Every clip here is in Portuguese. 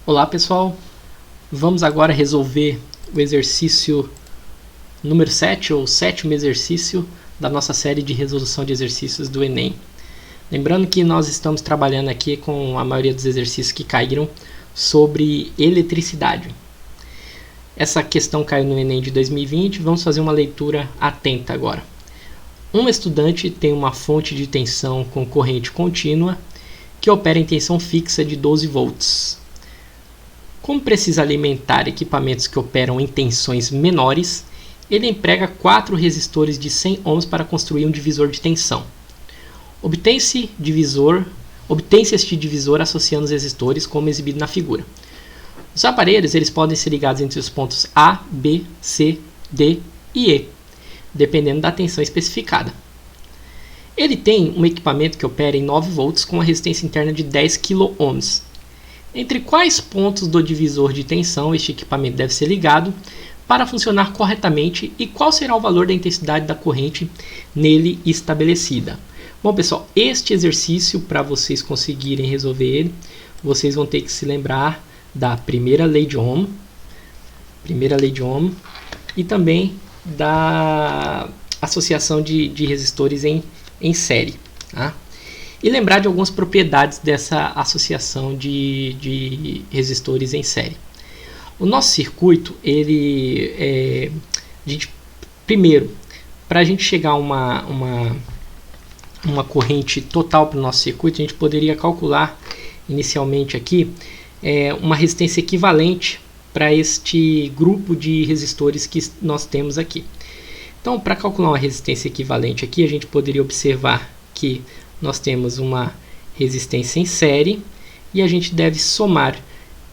Olá pessoal, vamos agora resolver o exercício número 7, ou sétimo exercício da nossa série de resolução de exercícios do Enem. Lembrando que nós estamos trabalhando aqui com a maioria dos exercícios que caíram sobre eletricidade. Essa questão caiu no Enem de 2020, vamos fazer uma leitura atenta agora. Um estudante tem uma fonte de tensão com corrente contínua que opera em tensão fixa de 12 volts. Como precisa alimentar equipamentos que operam em tensões menores, ele emprega 4 resistores de 100 ohms para construir um divisor de tensão. Obtém-se este divisor associando os resistores, como exibido na figura. Os aparelhos eles podem ser ligados entre os pontos A, B, C, D e E, dependendo da tensão especificada. Ele tem um equipamento que opera em 9 volts com uma resistência interna de 10 kΩ. Entre quais pontos do divisor de tensão este equipamento deve ser ligado para funcionar corretamente e qual será o valor da intensidade da corrente nele estabelecida? Bom, pessoal, este exercício, para vocês conseguirem resolver ele, vocês vão ter que se lembrar da primeira lei de Ohm, e também da associação de resistores em série, tá? E lembrar de algumas propriedades dessa associação de resistores em série. O nosso circuito, primeiro, para a gente chegar a uma corrente total para o nosso circuito, a gente poderia calcular inicialmente aqui uma resistência equivalente para este grupo de resistores que nós temos aqui. Então, para calcular uma resistência equivalente aqui, a gente poderia observar que nós temos uma resistência em série e a gente deve somar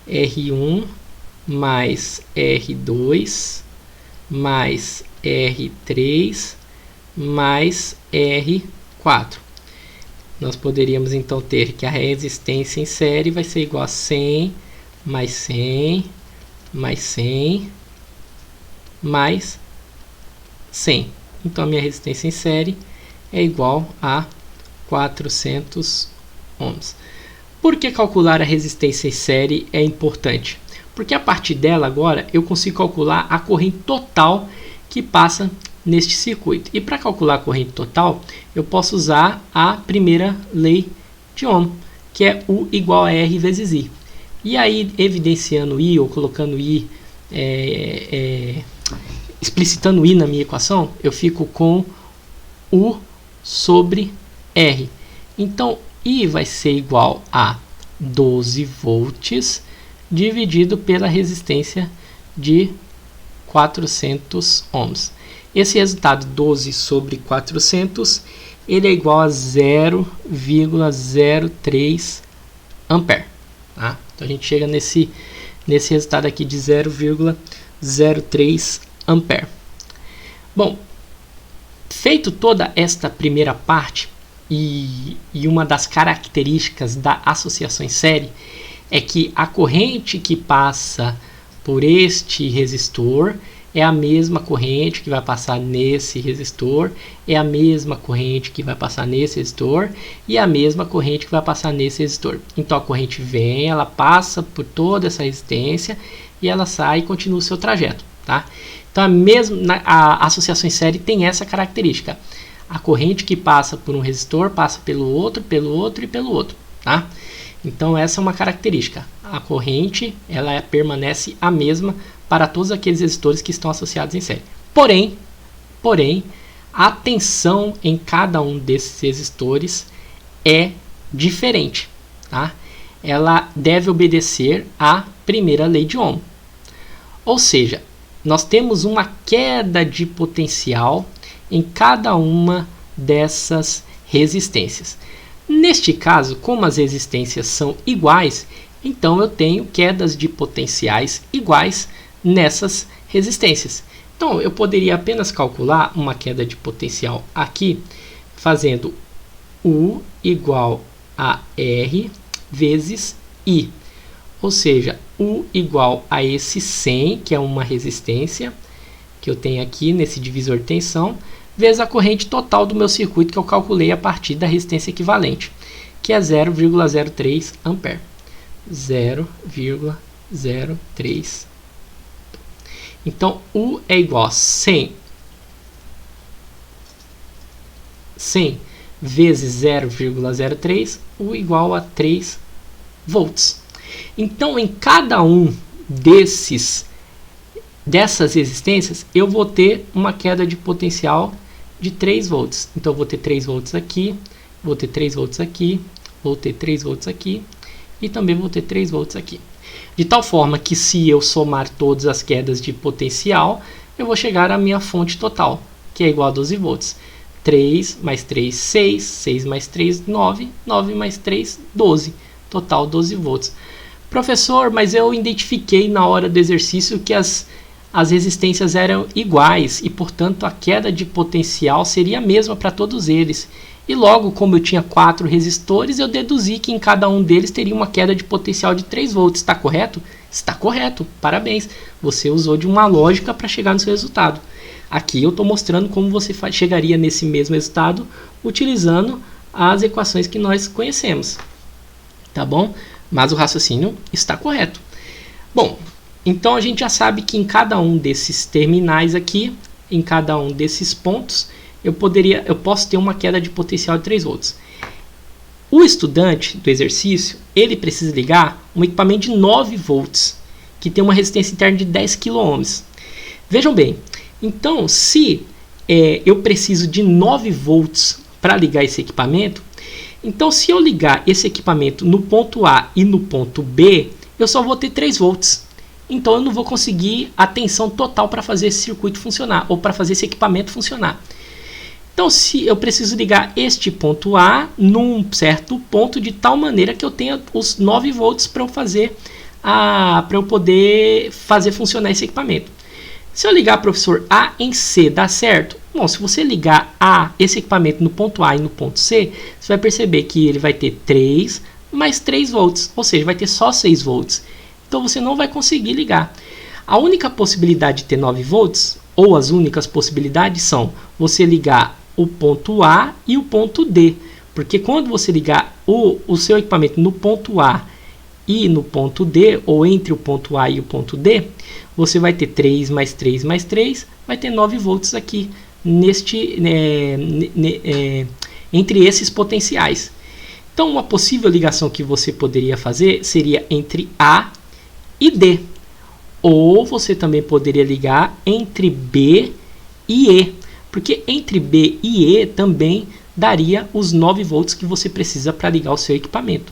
R1 mais R2 mais R3 mais R4. Nós poderíamos então ter que a resistência em série vai ser igual a 100 mais 100 mais 100 mais 100. Então a minha resistência em série é igual a 400 ohms. Por que calcular a resistência em série é importante? Porque a partir dela agora eu consigo calcular a corrente total que passa neste circuito. E para calcular a corrente total, eu posso usar a primeira lei de Ohm, que é U igual a R vezes I. E aí, evidenciando I, ou colocando I, explicitando I na minha equação, eu fico com U sobre R. Então, I vai ser igual a 12 volts dividido pela resistência de 400 ohms. Esse resultado, 12 sobre 400, ele é igual a 0,03 ampere. Tá? Então, a gente chega nesse resultado aqui de 0,03 ampere. Bom, feito toda esta primeira parte, e uma das características da associação em série é que a corrente que passa por este resistor é a mesma corrente que vai passar nesse resistor, é a mesma corrente que vai passar nesse resistor e a mesma corrente que vai passar nesse resistor. Então a corrente vem, ela passa por toda essa resistência e ela sai e continua o seu trajeto, tá? Então a associação em série tem essa característica. A corrente que passa por um resistor passa pelo outro e pelo outro, tá? Então essa é uma característica. A corrente ela permanece a mesma para todos aqueles resistores que estão associados em série. Porém, a tensão em cada um desses resistores é diferente, tá? Ela deve obedecer à primeira lei de Ohm. Ou seja, nós temos uma queda de potencial em cada uma dessas resistências. Neste caso, como as resistências são iguais, então eu tenho quedas de potenciais iguais nessas resistências. Então eu poderia apenas calcular uma queda de potencial aqui, fazendo U igual a R vezes I. Ou seja, U igual a esse 100, que é uma resistência que eu tenho aqui nesse divisor de tensão, vezes a corrente total do meu circuito que eu calculei a partir da resistência equivalente, que é 0,03 ampere. 0,03. Então, U é igual a 100 vezes 0,03, U igual a 3 volts. Então, em cada um dessas resistências, eu vou ter uma queda de potencial de 3 volts. Então, eu vou ter 3 volts aqui, vou ter 3 volts aqui, vou ter 3 volts aqui e também vou ter 3 volts aqui. De tal forma que, se eu somar todas as quedas de potencial, eu vou chegar à minha fonte total, que é igual a 12 volts. 3 mais 3, 6, 6 mais 3, 9, 9 mais 3, 12. Total 12 volts. Professor, mas eu identifiquei na hora do exercício que as resistências eram iguais e, portanto, a queda de potencial seria a mesma para todos eles. E logo, como eu tinha 4 resistores, eu deduzi que em cada um deles teria uma queda de potencial de 3 volts. Está correto? Está correto. Parabéns. Você usou de uma lógica para chegar no seu resultado. Aqui eu estou mostrando como você chegaria nesse mesmo resultado utilizando as equações que nós conhecemos. Tá bom? Mas o raciocínio está correto. Bom, então a gente já sabe que em cada um desses terminais aqui, em cada um desses pontos, eu posso ter uma queda de potencial de 3 volts. O estudante do exercício, ele precisa ligar um equipamento de 9 volts, que tem uma resistência interna de 10 kΩ. Vejam bem, então se eu preciso de 9 volts para ligar esse equipamento, então se eu ligar esse equipamento no ponto A e no ponto B, eu só vou ter 3 volts. Então eu não vou conseguir a tensão total para fazer esse circuito funcionar, ou para fazer esse equipamento funcionar. Então, se eu preciso ligar este ponto A num certo ponto, de tal maneira que eu tenha os 9 volts para eu poder fazer funcionar esse equipamento. Se eu ligar, professor, A em C, dá certo? Bom, se você ligar esse equipamento no ponto A e no ponto C, você vai perceber que ele vai ter 3 mais 3 volts, ou seja, vai ter só 6 volts. Então, você não vai conseguir ligar. A única possibilidade de ter 9 volts, ou as únicas possibilidades, são você ligar o ponto A e o ponto D, porque quando você ligar o seu equipamento no ponto A e no ponto D, ou entre o ponto A e o ponto D, você vai ter 3 mais 3 mais 3, vai ter 9 volts aqui entre esses potenciais. Então, uma possível ligação que você poderia fazer seria entre A e D, ou você também poderia ligar entre B e E, porque entre B e E também daria os 9 volts que você precisa para ligar o seu equipamento.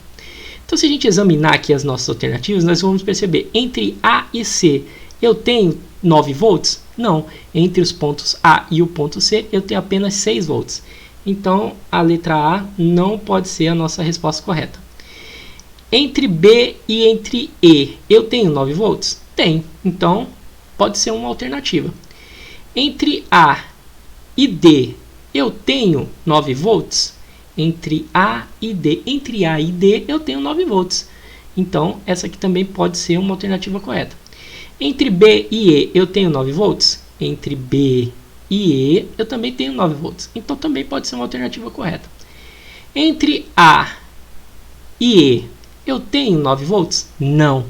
Então, se a gente examinar aqui as nossas alternativas, nós vamos perceber, entre A e C, eu tenho 9 volts? Não. Entre os pontos A e o ponto C, eu tenho apenas 6 volts. Então, a letra A não pode ser a nossa resposta correta. Entre B e entre E, eu tenho 9 volts? Tem. Então, pode ser uma alternativa. Entre A e D, eu tenho 9 volts? Entre A e D, eu tenho 9 volts. Então, essa aqui também pode ser uma alternativa correta. Entre B e E, eu tenho 9 volts? Entre B e E, eu também tenho 9 volts. Então, também pode ser uma alternativa correta. Entre A e E, eu tenho 9 volts? Não.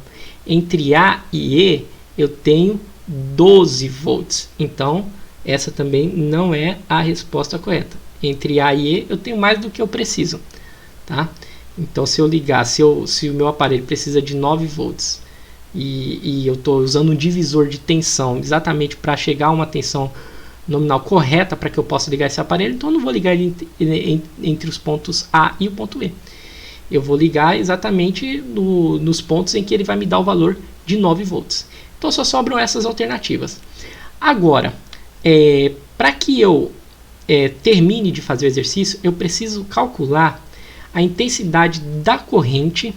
Entre A e E, eu tenho 12 volts. Então, essa também não é a resposta correta. Entre A e E, eu tenho mais do que eu preciso. Tá? Então, se eu ligar, se o meu aparelho precisa de 9 volts e eu estou usando um divisor de tensão exatamente para chegar a uma tensão nominal correta para que eu possa ligar esse aparelho, então eu não vou ligar ele entre os pontos A e o ponto E. Eu vou ligar exatamente nos pontos em que ele vai me dar o valor de 9 volts. Então, só sobram essas alternativas. Agora, para que eu termine de fazer o exercício, eu preciso calcular a intensidade da corrente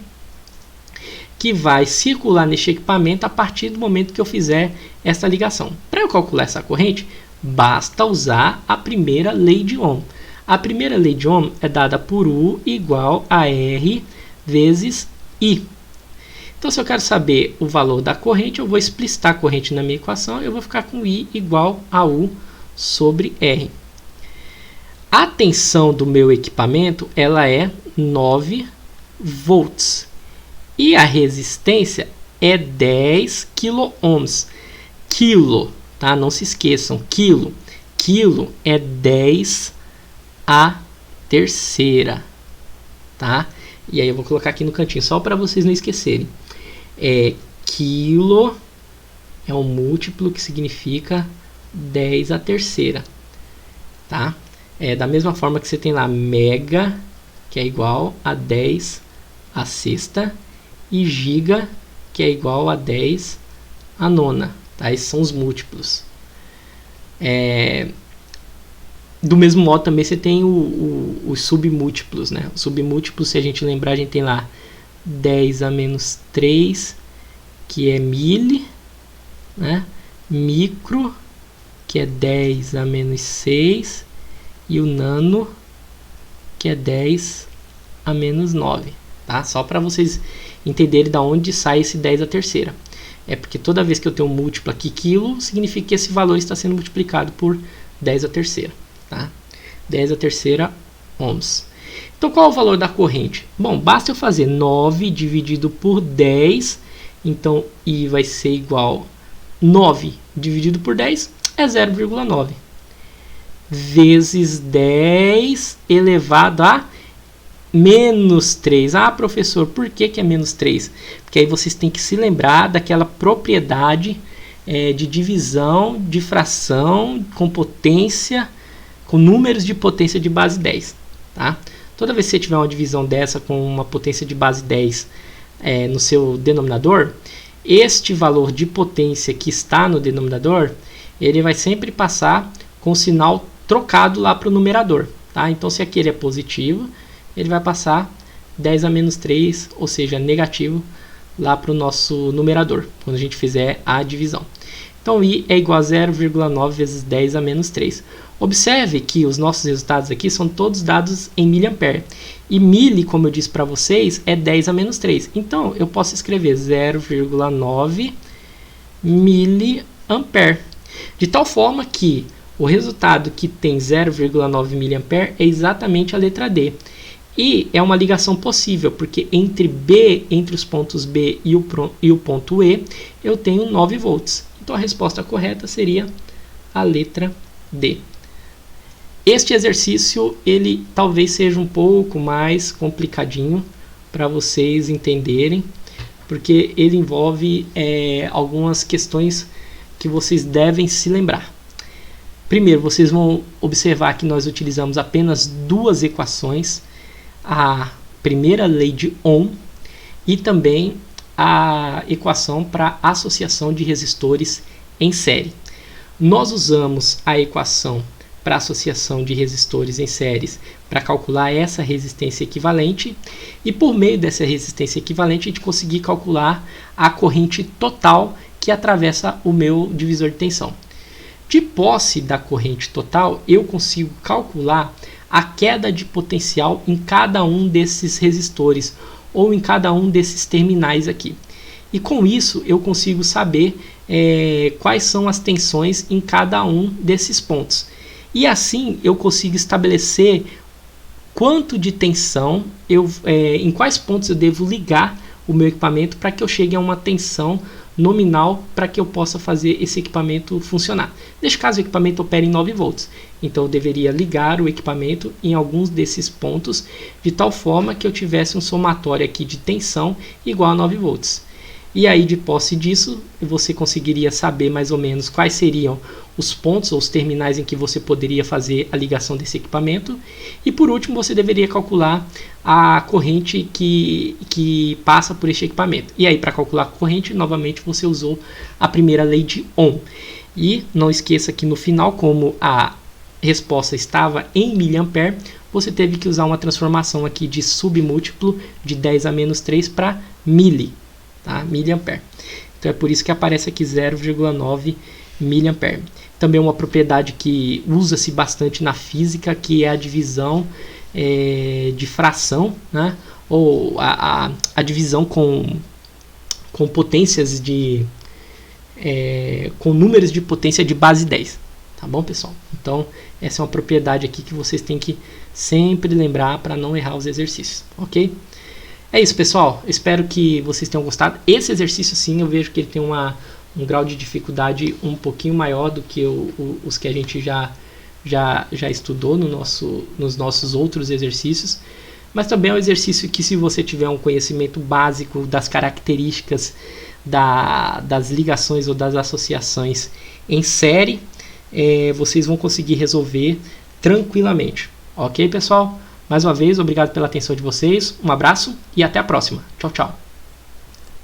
que vai circular neste equipamento a partir do momento que eu fizer essa ligação. Para eu calcular essa corrente, basta usar a primeira lei de Ohm. A primeira lei de Ohm é dada por U igual a R vezes I. Então, se eu quero saber o valor da corrente, eu vou explicitar a corrente na minha equação, eu vou ficar com I igual a U sobre R. A tensão do meu equipamento ela é 9 volts. E a resistência é 10 quiloohms. Quilo, tá? Não se esqueçam, quilo. Quilo é 10 a terceira, tá? E aí eu vou colocar aqui no cantinho, só para vocês não esquecerem. Quilo é um múltiplo que significa 10 a terceira, tá? Da mesma forma que você tem lá mega, que é igual a 10 a sexta, e giga, que é igual a 10 a nona, tá? Esses são os múltiplos. Do mesmo modo também você tem os submúltiplos, né? Os submúltiplos, se a gente lembrar, a gente tem lá 10 a menos 3, que é mili, né? Micro, que é 10 a menos 6, e o nano, que é 10 a menos 9, tá? Só para vocês entenderem de onde sai esse 10 a terceira. É porque toda vez que eu tenho um múltiplo aqui, quilo, significa que esse valor está sendo multiplicado por 10 a terceira, tá? 10 a terceira ohms. Então, qual é o valor da corrente? Bom, basta eu fazer 9 dividido por 10, então I vai ser igual 9 dividido por 10 é 0,9 vezes 10 elevado a menos 3. Ah, professor, por que é menos 3? Porque aí vocês têm que se lembrar daquela propriedade de divisão de fração com potência, com números de potência de base 10. Tá? Toda vez que você tiver uma divisão dessa com uma potência de base 10 no seu denominador, este valor de potência que está no denominador, ele vai sempre passar com o sinal trocado lá para o numerador. Tá? Então, se aquele é positivo, ele vai passar 10 a menos 3, ou seja, negativo, lá para o nosso numerador, quando a gente fizer a divisão. Então, I é igual a 0,9 vezes 10 a menos 3. Observe que os nossos resultados aqui são todos dados em miliampere. E mili, como eu disse para vocês, é 10 a menos 3. Então, eu posso escrever 0,9 miliampere. De tal forma que o resultado que tem 0,9 miliampere é exatamente a letra D. E é uma ligação possível, porque entre os pontos B e o ponto E, eu tenho 9 volts. Então, a resposta correta seria a letra D. Este exercício, ele talvez seja um pouco mais complicadinho para vocês entenderem, porque ele envolve algumas questões que vocês devem se lembrar. Primeiro, vocês vão observar que nós utilizamos apenas duas equações, a primeira lei de Ohm e também a equação para associação de resistores em série. Nós usamos a equação para associação de resistores em séries para calcular essa resistência equivalente, e por meio dessa resistência equivalente a gente conseguir calcular a corrente total que atravessa o meu divisor de tensão. De posse da corrente total, eu consigo calcular a queda de potencial em cada um desses resistores ou em cada um desses terminais aqui. E com isso eu consigo saber quais são as tensões em cada um desses pontos. E assim eu consigo estabelecer quanto de tensão, em quais pontos eu devo ligar o meu equipamento para que eu chegue a uma tensão nominal para que eu possa fazer esse equipamento funcionar. Neste caso, o equipamento opera em 9 volts. Então, eu deveria ligar o equipamento em alguns desses pontos, de tal forma que eu tivesse um somatório aqui de tensão igual a 9 volts. E aí, de posse disso, você conseguiria saber mais ou menos quais seriam os pontos ou os terminais em que você poderia fazer a ligação desse equipamento. E por último, você deveria calcular a corrente que passa por este equipamento. E aí, para calcular a corrente, novamente você usou a primeira lei de Ohm. E não esqueça que no final, como a resposta estava em miliampere, você teve que usar uma transformação aqui de submúltiplo de 10 a menos 3 para mili. Tá? Miliampere. Então é por isso que aparece aqui 0,9 miliampere. Também uma propriedade que usa-se bastante na física, que é a divisão de fração, né? Ou a divisão com potências com números de potência de base 10. Tá bom, pessoal? Então essa é uma propriedade aqui que vocês têm que sempre lembrar para não errar os exercícios, ok? É isso, pessoal. Espero que vocês tenham gostado. Esse exercício, sim, eu vejo que ele tem um grau de dificuldade um pouquinho maior do que os que a gente já estudou nos nossos outros exercícios. Mas também é um exercício que, se você tiver um conhecimento básico das características das ligações ou das associações em série, vocês vão conseguir resolver tranquilamente. Ok, pessoal? Mais uma vez, obrigado pela atenção de vocês, um abraço e até a próxima. Tchau, tchau.